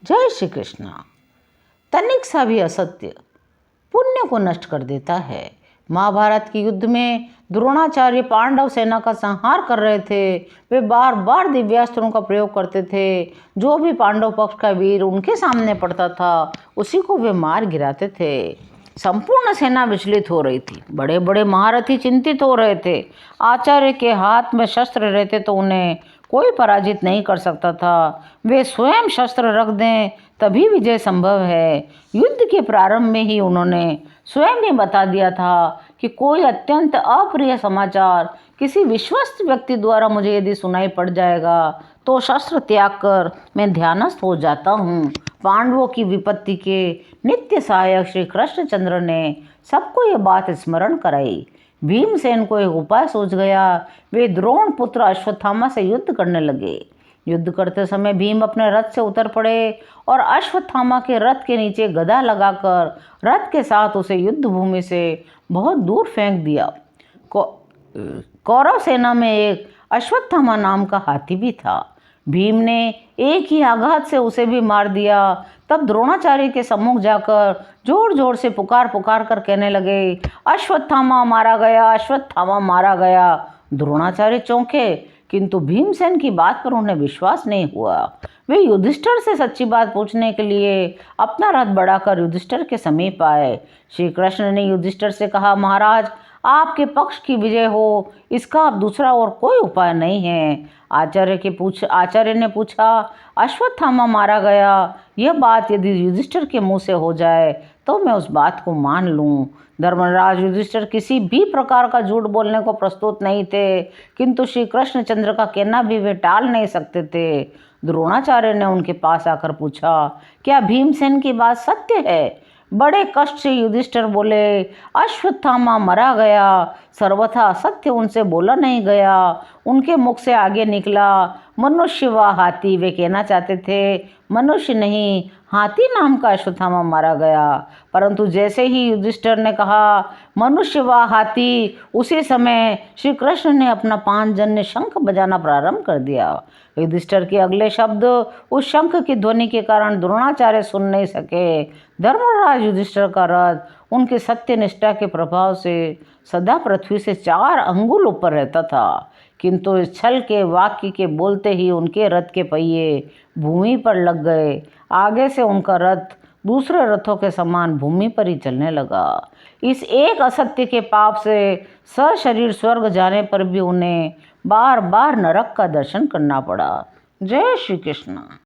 जय श्री कृष्ण। तनिक सा भी असत्य पुण्य को नष्ट कर देता है। महाभारत के युद्ध में द्रोणाचार्य पांडव सेना का संहार कर रहे थे। वे बार बार दिव्यास्त्रों का प्रयोग करते थे। जो भी पांडव पक्ष का वीर उनके सामने पड़ता था उसी को वे मार गिराते थे। संपूर्ण सेना विचलित हो रही थी। बड़े बड़े महारथी चिंतित हो रहे थे। आचार्य के हाथ में शस्त्र रहते तो उन्हें कोई पराजित नहीं कर सकता था। वे स्वयं शस्त्र रख दें तभी विजय संभव है। युद्ध के प्रारंभ में ही उन्होंने स्वयं ही बता दिया था कि कोई अत्यंत अप्रिय समाचार किसी विश्वस्त व्यक्ति द्वारा मुझे यदि सुनाई पड़ जाएगा तो शस्त्र त्याग कर मैं ध्यानस्थ हो जाता हूँ। पांडवों की विपत्ति के नित्य सहायक श्री कृष्णचंद्र ने सबको ये बात स्मरण कराई। भीमसेन को एक उपाय सूझ गया। वे द्रोण पुत्र अश्वत्थामा से युद्ध करने लगे। युद्ध करते समय भीम अपने रथ से उतर पड़े और अश्वत्थामा के रथ के नीचे गदा लगाकर रथ के साथ उसे युद्ध भूमि से बहुत दूर फेंक दिया। कौरव सेना में एक अश्वत्थामा नाम का हाथी भी था। भीम ने एक ही आघात से उसे भी मार दिया। तब द्रोणाचार्य के सम्मुख जाकर जोर जोर से पुकार पुकार कर कहने लगे, अश्वत्थामा मारा गया, अश्वत्थामा मारा गया। द्रोणाचार्य चौंके, किंतु भीमसेन की बात पर उन्हें विश्वास नहीं हुआ। वे युधिष्ठिर से सच्ची बात पूछने के लिए अपना रथ बढ़ाकर युधिष्ठिर के समीप आए। श्री कृष्ण ने युधिष्ठिर से कहा, महाराज, आपके पक्ष की विजय हो इसका अब दूसरा और कोई उपाय नहीं है। आचार्य ने पूछा, अश्वत्थामा मारा गया, यह बात यदि युधिष्ठिर के मुंह से हो जाए तो मैं उस बात को मान लूं। धर्मराज युधिष्ठिर किसी भी प्रकार का झूठ बोलने को प्रस्तुत नहीं थे, किंतु श्री कृष्णचंद्र का कहना भी वे टाल नहीं सकते थे। द्रोणाचार्य ने उनके पास आकर पूछा, क्या भीमसेन की बात सत्य है? बड़े कष्ट से युधिष्ठिर बोले, अश्वत्थामा मरा गया, सर्वथा असत्य उनसे बोला नहीं गया। उनके मुख से आगे निकला, मनुष्य व हाथी। वे कहना चाहते थे मनुष्य नहीं, हाथी नाम का अश्वत्थामा मारा गया। परंतु जैसे ही युधिष्ठिर ने कहा मनुष्य व हाथी, उसी समय श्री कृष्ण ने अपना पांचजन्य शंख बजाना प्रारंभ कर दिया। युधिष्ठिर के अगले शब्द उस शंख की ध्वनि के कारण द्रोणाचार्य सुन नहीं सके। धर्मराज युधिष्ठिर का रथ उनके सत्य निष्ठा के प्रभाव से सदा पृथ्वी से 4 अंगुल ऊपर रहता था, किंतु इस छल के वाक्य के बोलते ही उनके रथ के पहिए भूमि पर लग गए। आगे से उनका रथ दूसरे रथों के समान भूमि पर ही चलने लगा। इस एक असत्य के पाप से सशरीर स्वर्ग जाने पर भी उन्हें बार बार नरक का दर्शन करना पड़ा। जय श्री कृष्ण।